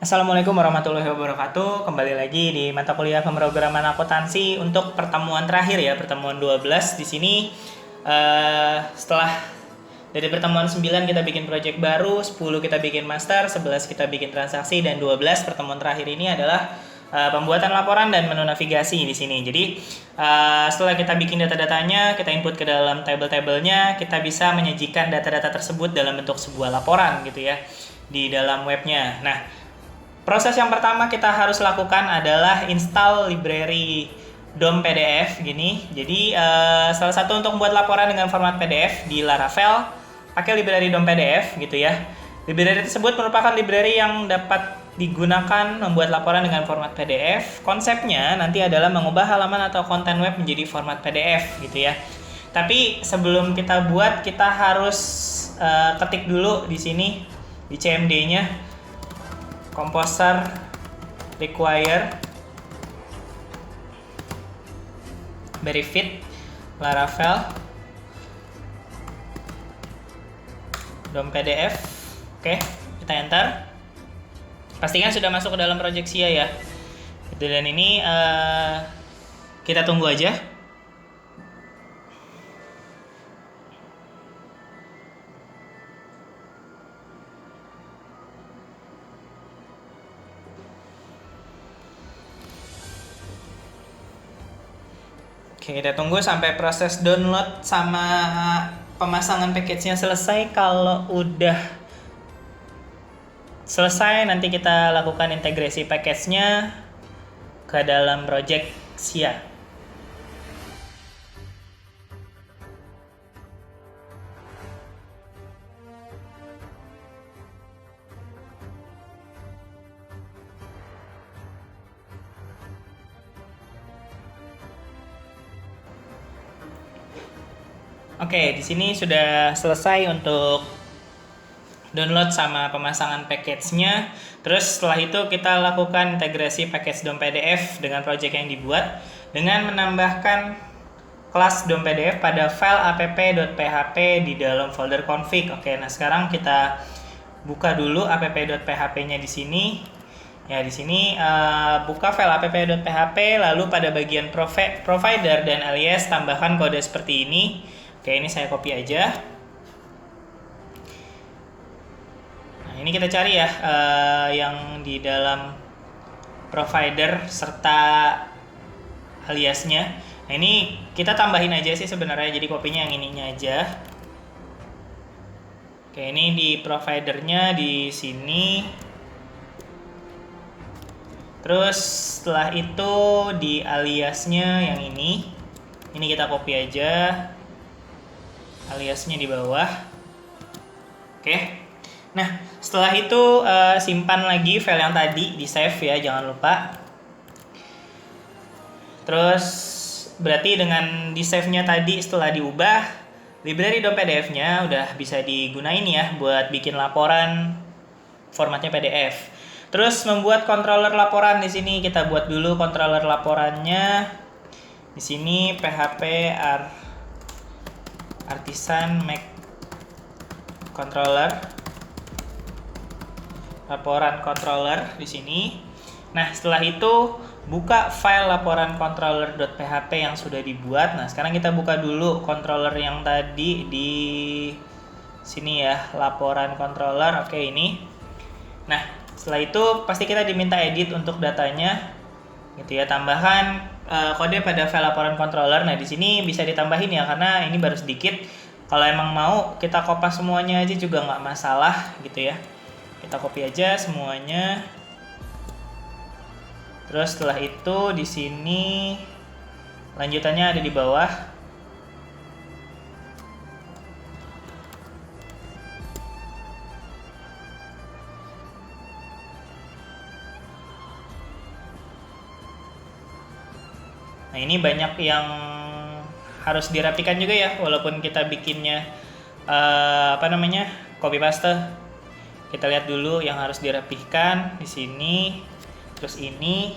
Assalamualaikum warahmatullahi wabarakatuh. Kembali lagi di mata kuliah pemrograman akuntansi untuk pertemuan terakhir ya, pertemuan 12. Di sini setelah dari pertemuan 9 kita bikin project baru, 10 kita bikin master, 11 kita bikin transaksi, dan 12 pertemuan terakhir ini adalah pembuatan laporan dan menu navigasi di sini. Jadi setelah kita bikin data-datanya, kita input ke dalam table-tablenya, kita bisa menyajikan data-data tersebut dalam bentuk sebuah laporan gitu ya di dalam webnya. Nah, proses yang pertama kita harus lakukan adalah install library DOM PDF gini. Jadi salah satu untuk membuat laporan dengan format PDF di Laravel, pakai library DOM PDF gitu ya. Library tersebut merupakan library yang dapat digunakan membuat laporan dengan format PDF. Konsepnya nanti adalah mengubah halaman atau konten web menjadi format PDF gitu ya. Tapi sebelum kita buat, kita harus ketik dulu di sini di CMD-nya composer require verifit Laravel DOM PDF. Oke, kita enter. Pastikan sudah masuk ke dalam project SIA ya. Dan ini kita tunggu aja. Oke, kita tunggu sampai proses download sama pemasangan package-nya selesai. Kalau udah selesai, nanti kita lakukan integrasi package-nya ke dalam project SIA. Oke, di sini sudah selesai untuk download sama pemasangan package-nya. Terus setelah itu kita lakukan integrasi package DOM PDF dengan project yang dibuat dengan menambahkan kelas DOM PDF pada file app.php di dalam folder config. Oke, nah sekarang kita buka dulu app.php-nya di sini. Ya, di sini buka file app.php, lalu pada bagian provider dan alias tambahkan kode seperti ini. Oke, ini saya copy aja. Nah, ini kita cari ya yang di dalam provider serta aliasnya. Nah, ini kita tambahin aja sih sebenarnya, jadi kopinya yang ininya aja. Oke, ini di providernya di sini. Terus setelah itu di aliasnya yang ini kita copy aja. Aliasnya di bawah. Oke. Nah, setelah itu simpan lagi file yang tadi, di save ya, jangan lupa. Terus berarti dengan di save-nya tadi setelah diubah, library DOM PDF-nya udah bisa digunain ya buat bikin laporan formatnya PDF. Terus membuat controller laporan, di sini kita buat dulu controller laporannya. Di sini PHP artisan make controller, laporan controller di sini. Nah, setelah itu buka file laporan controller.php yang sudah dibuat. Nah, sekarang kita buka dulu controller yang tadi di sini ya, laporan controller. Oke, ini. Nah, setelah itu pasti kita diminta edit untuk datanya gitu ya, tambahan kode pada file laporan controller. Nah, di sini bisa ditambahin ya karena ini baru sedikit. Kalau emang mau kita kopas semuanya aja juga nggak masalah gitu ya. Kita copy aja semuanya. Terus setelah itu di sini lanjutannya ada di bawah. Nah, ini banyak yang harus dirapikan juga ya, walaupun kita bikinnya copy paste. Kita lihat dulu yang harus dirapihkan di sini. Terus ini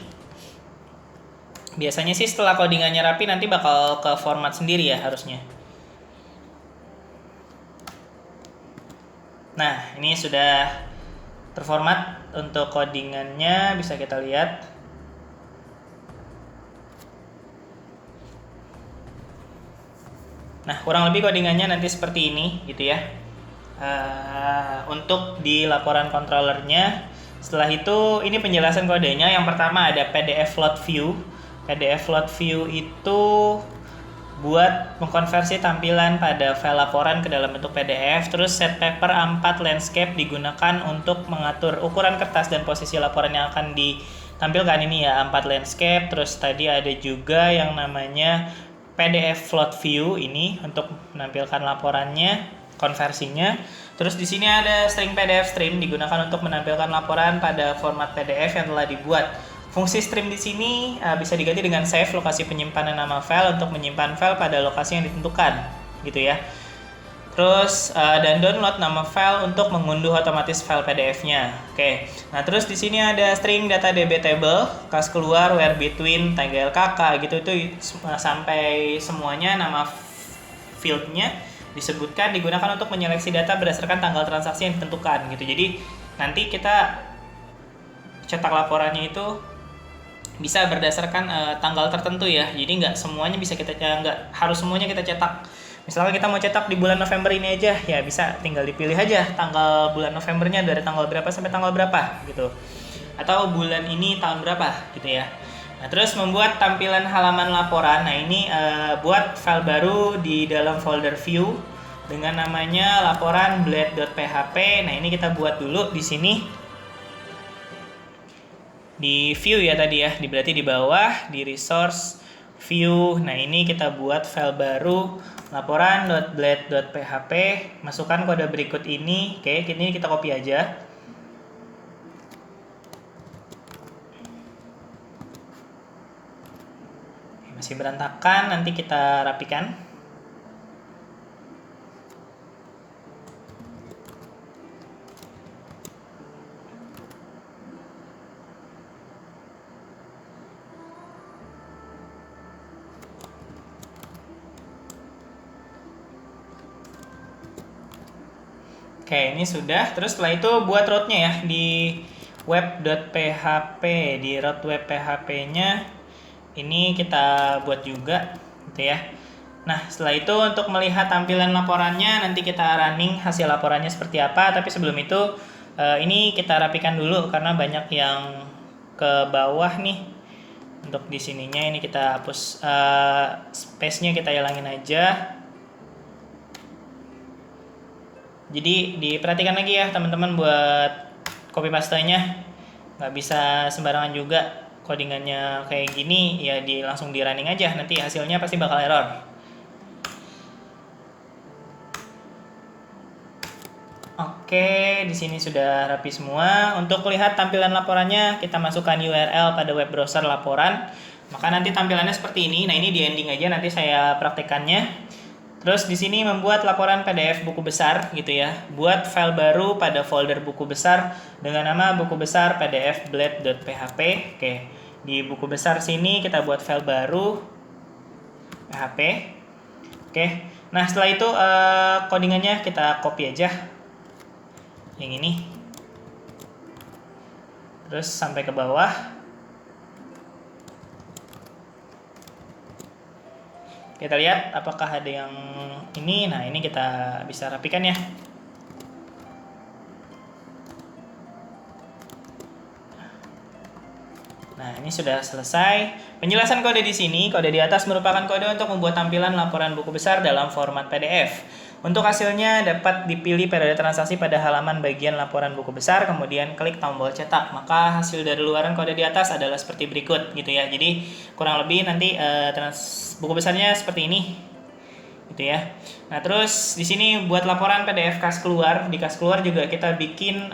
biasanya sih setelah codingannya rapi nanti bakal ke format sendiri ya harusnya. Nah, ini sudah terformat. untuk codingannya bisa kita lihat. Nah, kurang lebih codingannya nanti seperti ini gitu ya. Untuk di laporan controllernya, setelah itu ini penjelasan kodenya. Yang pertama ada PDF load view. PDF load view itu buat mengkonversi tampilan pada file laporan ke dalam bentuk PDF. Terus set paper A4 landscape digunakan untuk mengatur ukuran kertas dan posisi laporan yang akan ditampilkan. Ini ya A4 landscape. Terus tadi ada juga yang namanya PDF float view, ini untuk menampilkan laporannya, konversinya. Terus di sini ada string PDF stream digunakan untuk menampilkan laporan pada format PDF yang telah dibuat. Fungsi stream di sini bisa diganti dengan save, lokasi penyimpanan nama file, untuk menyimpan file pada lokasi yang ditentukan, gitu ya. Terus dan download nama file untuk mengunduh otomatis file PDF-nya. Oke. Nah, terus di sini ada string data DB table, kas keluar, where between, tanggal KK gitu, itu sampai semuanya nama field-nya disebutkan, digunakan untuk menyeleksi data berdasarkan tanggal transaksi yang ditentukan gitu. Jadi nanti kita cetak laporannya itu bisa berdasarkan tanggal tertentu ya. Jadi nggak semuanya bisa kita, nggak harus semuanya kita cetak. Misalnya kita mau cetak di bulan November ini aja, ya bisa tinggal dipilih aja tanggal bulan Novembernya dari tanggal berapa sampai tanggal berapa gitu. Atau bulan ini tahun berapa gitu ya. Nah, terus membuat tampilan halaman laporan. Nah, ini buat file baru di dalam folder view dengan namanya laporan blade.php. Nah, ini kita buat dulu di sini. Di view ya tadi ya, berarti di bawah di resource view. Nah, ini kita buat file baru laporan.blade.php, masukkan kode berikut ini. Oke, ini kita copy aja. Masih berantakan, nanti kita rapikan. Oke, ini sudah. Terus setelah itu buat route-nya ya di web.php, di route web PHP-nya ini kita buat juga gitu ya. Nah, setelah itu untuk melihat tampilan laporannya nanti kita running hasil laporannya seperti apa, tapi sebelum itu ini kita rapikan dulu karena banyak yang ke bawah nih. Untuk di sininya ini kita hapus, space-nya kita hilangin aja. Jadi diperhatikan lagi ya teman-teman buat copy paste-nya, nggak bisa sembarangan juga. Codingannya kayak gini ya langsung di running aja, nanti hasilnya pasti bakal error. Oke, di sini sudah rapi semua. Untuk lihat tampilan laporannya, kita masukkan URL pada web browser laporan. Maka nanti tampilannya seperti ini. Nah, ini di ending aja, nanti saya praktekannya. Terus di sini membuat laporan PDF buku besar gitu ya. Buat file baru pada folder buku besar dengan nama buku besar PDF blade.php. Oke. Di buku besar sini kita buat file baru PHP. Oke. Nah, setelah itu codingannya kita copy aja. Yang ini. Terus sampai ke bawah. Kita lihat apakah ada yang ini. Nah, ini kita bisa rapikan ya. Nah, ini sudah selesai. Penjelasan kode di sini, kode di atas merupakan kode untuk membuat tampilan laporan buku besar dalam format PDF. Untuk hasilnya dapat dipilih periode transaksi pada halaman bagian laporan buku besar, kemudian klik tombol cetak. Maka hasil dari luaran kode di atas adalah seperti berikut gitu ya. Jadi kurang lebih nanti buku besarnya seperti ini. Gitu ya. Nah, terus di sini buat laporan PDF kas keluar, di kas keluar juga kita bikin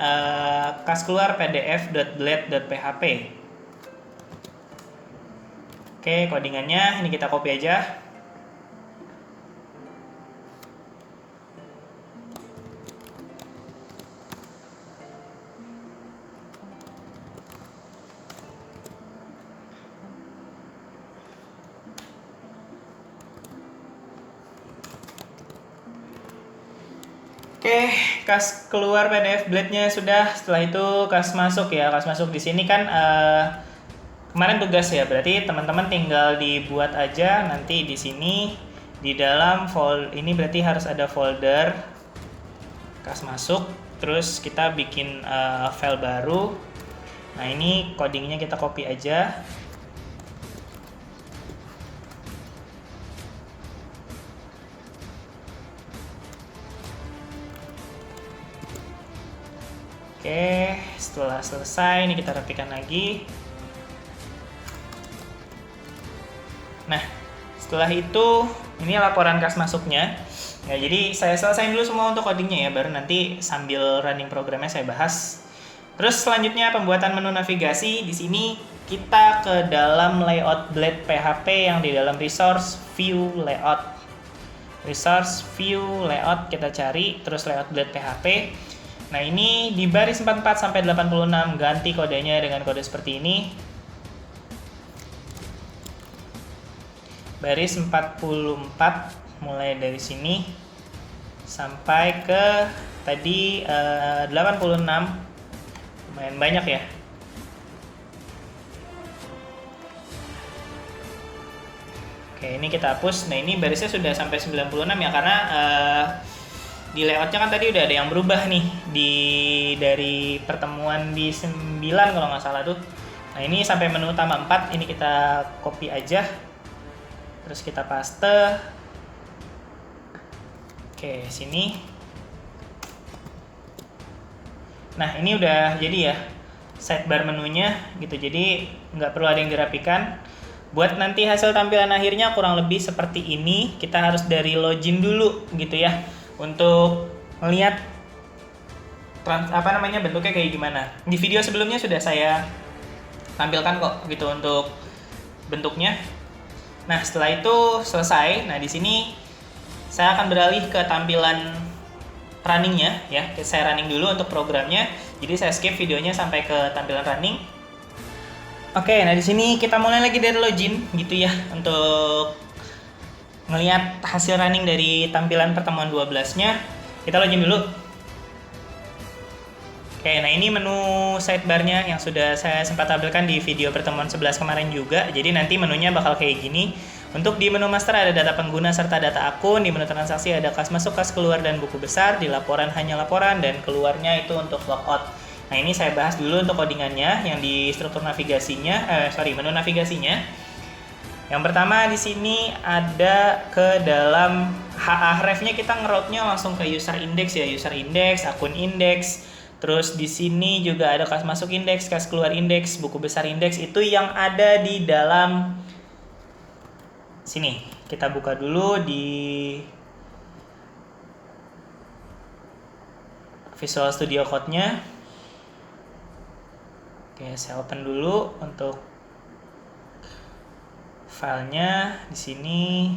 kas keluar pdf.blade.php. Oke, codingannya ini kita copy aja. Oke, kas keluar PDF blade-nya sudah. Setelah itu kas masuk ya. Kas masuk di sini kan kemarin tugas ya. Berarti teman-teman tinggal dibuat aja nanti di sini di dalam ini berarti harus ada folder kas masuk. Terus kita bikin file baru. Nah, ini codingnya kita copy aja. Oke, setelah selesai ini kita rapikan lagi. Nah, setelah itu ini laporan kas masuknya. Ya, jadi saya selesaiin dulu semua untuk codingnya ya, baru nanti sambil running programnya saya bahas. Terus selanjutnya pembuatan menu navigasi. Di sini kita ke dalam layout blade PHP yang di dalam resource view layout. Resource view layout kita cari, terus layout blade PHP. Nah, ini di baris 44 sampai 86 ganti kodenya dengan kode seperti ini. Baris 44 mulai dari sini sampai ke tadi 86. Lumayan banyak ya. Oke, ini kita hapus. Nah, ini barisnya sudah sampai 96 ya, karena di layoutnya kan tadi udah ada yang berubah nih dari pertemuan di 9 kalau nggak salah tuh. Nah, ini sampai menu utama 4, ini kita copy aja. Terus kita paste. Oke, sini. Nah, ini udah jadi ya sidebar menunya gitu. Jadi nggak perlu ada yang dirapikan. Buat nanti hasil tampilan akhirnya kurang lebih seperti ini. Kita harus dari login dulu gitu ya, untuk melihat bentuknya kayak gimana. Di video sebelumnya sudah saya tampilkan kok gitu untuk bentuknya. Nah, setelah itu selesai. Nah, di sini saya akan beralih ke tampilan runningnya ya. Saya running dulu untuk programnya. Jadi saya skip videonya sampai ke tampilan running. Oke, nah di sini kita mulai lagi dari login gitu ya, untuk ngelihat hasil running dari tampilan pertemuan 12-nya. Kita login dulu. Oke, nah ini menu sidebar-nya yang sudah saya sempat tampilkan di video pertemuan 11 kemarin juga. Jadi nanti menunya bakal kayak gini. Untuk di menu master ada data pengguna serta data akun, di menu transaksi ada kas masuk, kas keluar, dan buku besar, di laporan hanya laporan, dan keluarnya itu untuk logout. Nah, ini saya bahas dulu untuk codingannya yang di struktur navigasinya, menu navigasinya. Yang pertama di sini ada ke dalam href-nya, kita ngeroute-nya langsung ke user index ya, user index, akun index. Terus di sini juga ada kas masuk index, kas keluar index, buku besar index, itu yang ada di dalam sini. Kita buka dulu di Visual Studio Code-nya. Oke, saya open dulu untuk filenya di sini.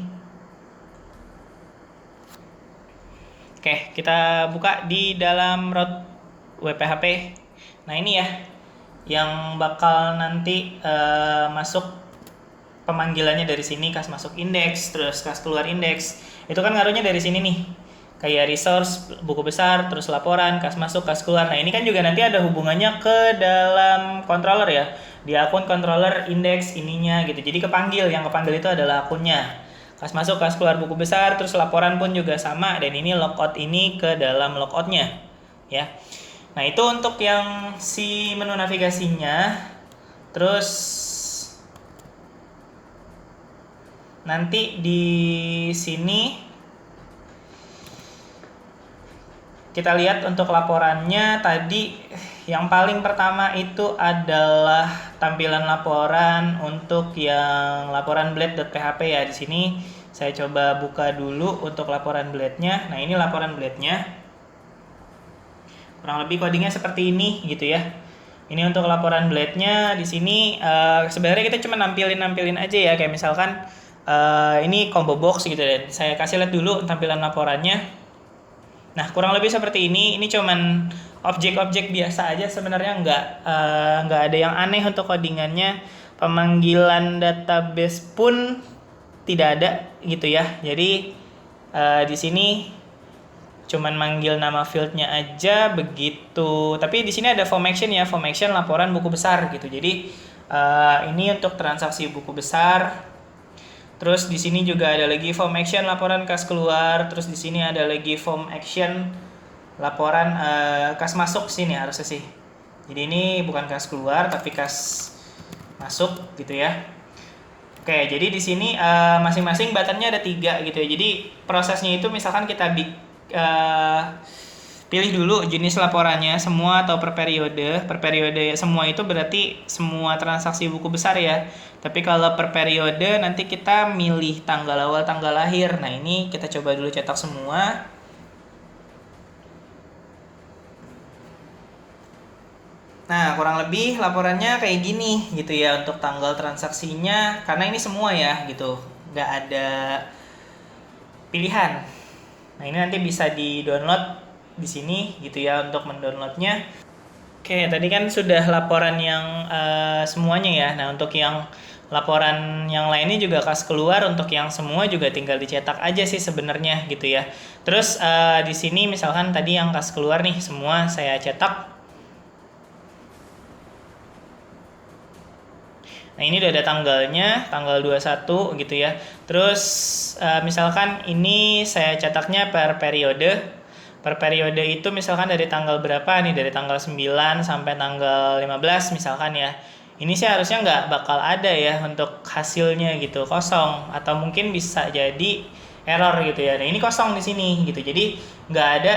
Oke, kita buka di dalam root WPHP. Nah, ini ya yang bakal nanti masuk pemanggilannya dari sini, kas masuk indeks, terus kas keluar indeks. Itu kan ngaruhnya dari sini nih. Kayak resource, buku besar, terus laporan, kas masuk, kas keluar. Nah, ini kan juga nanti ada hubungannya ke dalam controller ya. Di akun controller indeks ininya gitu. Jadi kepanggil, yang kepanggil itu adalah akunnya. Kas masuk, kas keluar, buku besar, terus laporan pun juga sama, dan ini logout ini ke dalam logoutnya ya. Nah, itu untuk yang si menu navigasinya. Terus nanti di sini kita lihat untuk laporannya tadi, yang paling pertama itu adalah tampilan laporan untuk yang laporan blade.php ya. Di sini saya coba buka dulu untuk laporan blade-nya. Nah, ini laporan blade-nya. Kurang lebih codingnya seperti ini gitu ya. Ini untuk laporan blade-nya. Di sini sebenarnya kita cuma nampilin aja ya, kayak misalkan ini combo box gitu, dan saya kasih lihat dulu tampilan laporannya. Nah, kurang lebih seperti ini. Ini cuman objek-objek biasa aja sebenarnya, nggak ada yang aneh untuk codingannya. Pemanggilan database pun tidak ada gitu ya. Jadi di sini cuman manggil nama fieldnya aja begitu. Tapi di sini ada form action ya, form action laporan buku besar gitu. Jadi ini untuk transaksi buku besar. Terus di sini juga ada lagi form action laporan kas keluar. Terus di sini ada lagi form action laporan kas masuk sini harusnya sih. Jadi ini bukan kas keluar tapi kas masuk gitu ya. Oke, jadi di sini masing-masing buttonnya ada 3 gitu ya. Jadi prosesnya itu misalkan kita pilih dulu jenis laporannya semua atau per periode. Per periode semua itu berarti semua transaksi buku besar ya. Tapi kalau per periode nanti kita milih tanggal awal, tanggal lahir. Nah, ini kita coba dulu cetak semua. Nah, kurang lebih laporannya kayak gini gitu ya untuk tanggal transaksinya. Karena ini semua ya gitu. Nggak ada pilihan. Nah, ini nanti bisa di-download di sini gitu ya untuk mendownloadnya. Oke, tadi kan sudah laporan yang semuanya ya. Nah, untuk yang laporan yang lainnya juga kas keluar, untuk yang semua juga tinggal dicetak aja sih sebenarnya gitu ya. Terus di sini misalkan tadi yang kas keluar nih semua saya cetak. Nah, ini udah ada tanggalnya, tanggal 21 gitu ya. Terus misalkan ini saya cetaknya per periode. Per periode itu misalkan dari tanggal berapa nih, dari tanggal 9 sampai tanggal 15 misalkan ya. Ini sih harusnya nggak bakal ada ya untuk hasilnya gitu, kosong. Atau mungkin bisa jadi error gitu ya. Nah, ini kosong di sini gitu. Jadi nggak ada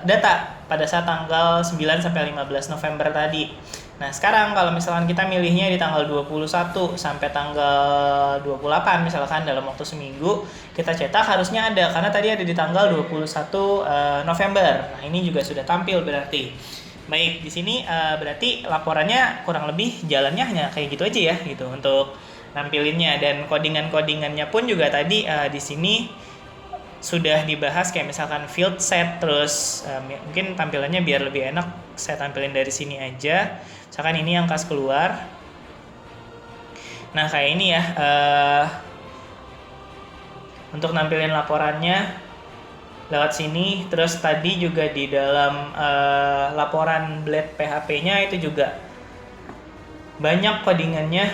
data pada saat tanggal 9 sampai 15 November tadi. Nah, sekarang kalau misalkan kita milihnya di tanggal 21 sampai tanggal 28 misalkan dalam waktu seminggu, kita cetak harusnya ada karena tadi ada di tanggal 21 November. Nah, ini juga sudah tampil berarti. Baik, di sini berarti laporannya kurang lebih jalannya hanya kayak gitu aja ya gitu untuk nampilinnya, dan codingan-codingannya pun juga tadi di sini sudah dibahas kayak misalkan field set. Terus mungkin tampilannya biar lebih enak saya tampilin dari sini aja. Misalkan ini yang kas keluar. Nah, kayak ini ya untuk nampilin laporannya lewat sini. Terus tadi juga di dalam laporan blade PHP-nya itu juga banyak codingannya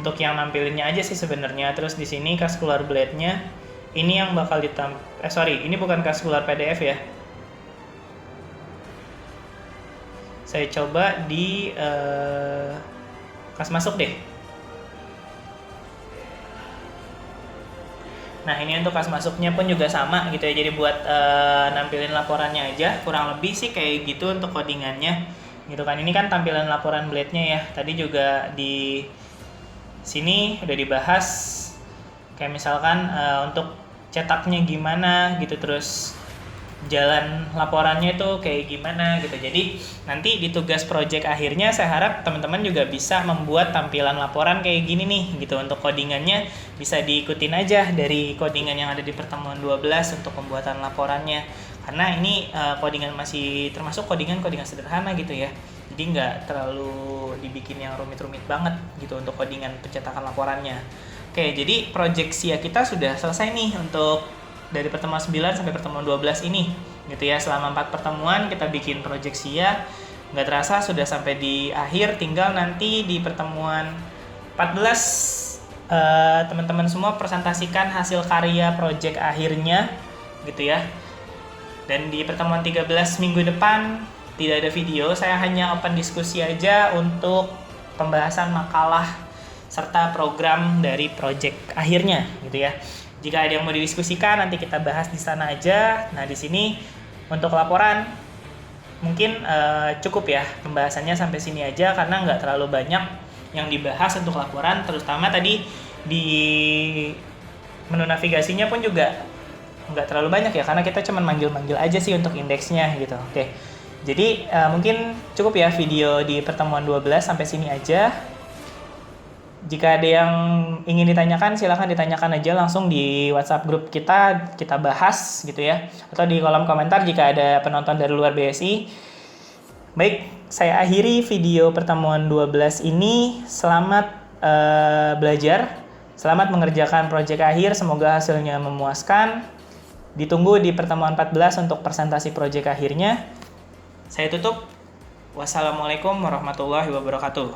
untuk yang nampilinnya aja sih sebenarnya. Terus di sini kas keluar blade-nya ini yang bakal ini bukan kas keluar PDF ya. Saya coba di kas masuk deh. Nah, ini untuk kas masuknya pun juga sama gitu ya. Jadi buat nampilin laporannya aja, kurang lebih sih kayak gitu untuk codingannya. Gitu kan. Ini kan tampilan laporan blade-nya ya. Tadi juga di sini udah dibahas kayak misalkan untuk cetaknya gimana gitu, terus jalan laporannya itu kayak gimana gitu. Jadi nanti di tugas project akhirnya saya harap teman-teman juga bisa membuat tampilan laporan kayak gini nih gitu. Untuk codingannya bisa diikutin aja dari codingan yang ada di pertemuan 12 untuk pembuatan laporannya. Karena ini codingan masih termasuk codingan sederhana gitu ya. Jadi nggak terlalu dibikin yang rumit-rumit banget gitu untuk codingan pencetakan laporannya. Oke, jadi project SIA kita sudah selesai nih untuk dari pertemuan 9 sampai pertemuan 12 ini gitu ya. Selama 4 pertemuan kita bikin project SIA, nggak terasa sudah sampai di akhir. Tinggal nanti di pertemuan 14 teman-teman semua presentasikan hasil karya project akhirnya gitu ya. Dan di pertemuan 13 minggu depan tidak ada video, saya hanya open diskusi aja untuk pembahasan makalah serta program dari project akhirnya gitu ya. Jika ada yang mau didiskusikan nanti kita bahas di sana aja. Nah, di sini untuk laporan mungkin cukup ya pembahasannya sampai sini aja karena nggak terlalu banyak yang dibahas untuk laporan. Terutama tadi di menu navigasinya pun juga nggak terlalu banyak ya karena kita cuma manggil-manggil aja sih untuk indeksnya gitu. Oke. Jadi mungkin cukup ya video di pertemuan 12 sampai sini aja. Jika ada yang ingin ditanyakan, silahkan ditanyakan aja langsung di WhatsApp grup kita bahas gitu ya. Atau di kolom komentar jika ada penonton dari luar BSI. Baik, saya akhiri video pertemuan 12 ini. Selamat belajar, selamat mengerjakan proyek akhir, semoga hasilnya memuaskan. Ditunggu di pertemuan 14 untuk presentasi proyek akhirnya. Saya tutup. Wassalamualaikum warahmatullahi wabarakatuh.